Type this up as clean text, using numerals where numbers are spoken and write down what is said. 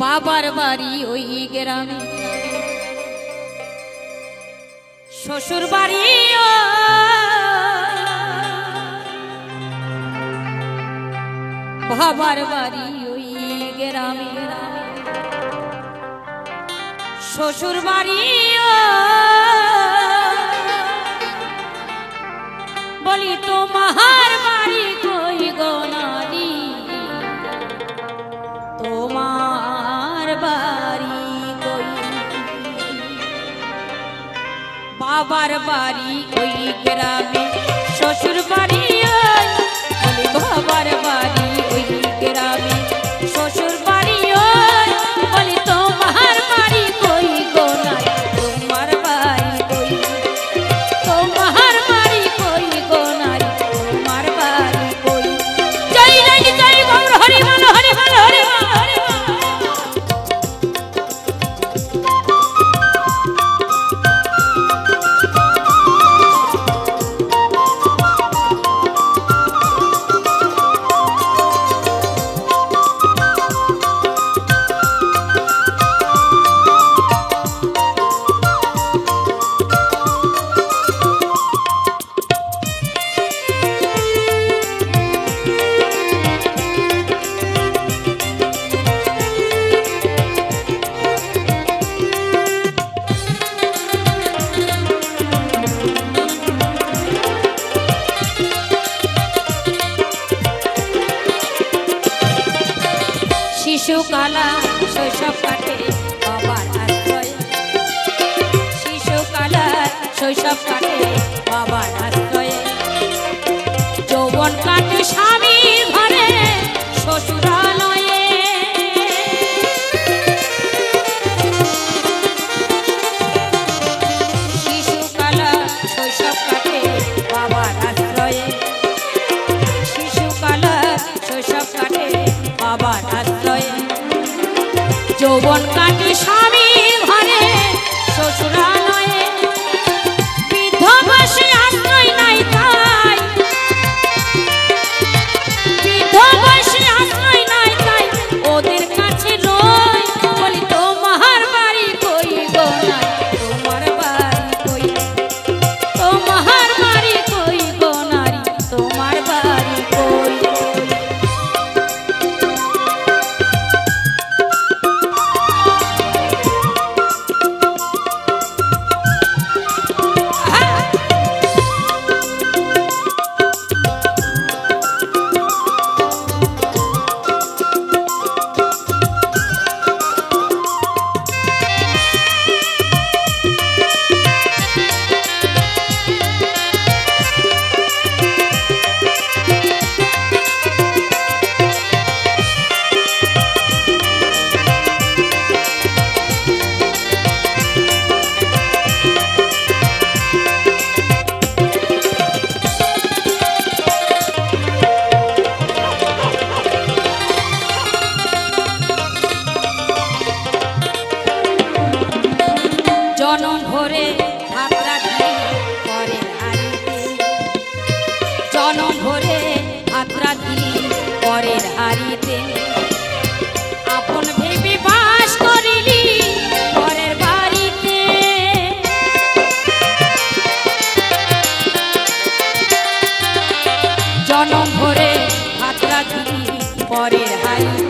বাবার বাড়ি ওই গ্রামে, শ্বশুর বাড়ি বাবার বাড়ি ওই গ্রামে, শ্বশুর বাড়ি বলি তোমার বাড়ি কই গো নারী, তোমার বাড়ি কই? বাবার বাড়ি ওই গ্রামে, শ্বশুর বাড়ি বলি বাবার বাড়ি ওই গ্রামে, শ্বশুর বাড়ি বলি তোমার বাড়ি কই গো নারী, তোমার বাড়ি কই? তোমার বাড়ি কই গো নারী, তোমার বাড়ি কই? জয় জয় জয় গৌর হরি বল হরি বল হরি বল হরি বল। শিশুকালা শৈশব কাটে বাবার আশ্রয়ে, শিশুকালা শৈশব কাটে বাবার আশ্রয়ে, যৌবন কাটে স্বামীর ঘরে শ্বশুরালয়ে, শিশুকালা শৈশব কাটে বাবার আশ্রয়ে, শিশুকালা শৈশব কাটে বাবার আশ্রয়ে, যৌবন কাটে স্বামী ঘরে শ্বশুরালয়ে, বৃদ্ধ বয়সে আশ্রয় নাই তাই, বৃদ্ধ বয়সে আশ্রয় নাই তাই ওদের কাছে রই, বলি তোমার বাড়ি কই গো নারী, তোমার বাড়ি কই? তোমার বাড়ি কই গো নারী, তোমার বাড়ি কই? জনম ভরে হাত রাখি পরের হাড়িতে, জনম ভরে হাত রাখি পরের হাড়িতে, আপন ভেবে বাস করিলি পরের বাড়িতে, জনম ভরে হাত রাখি পরের হাড়িতে,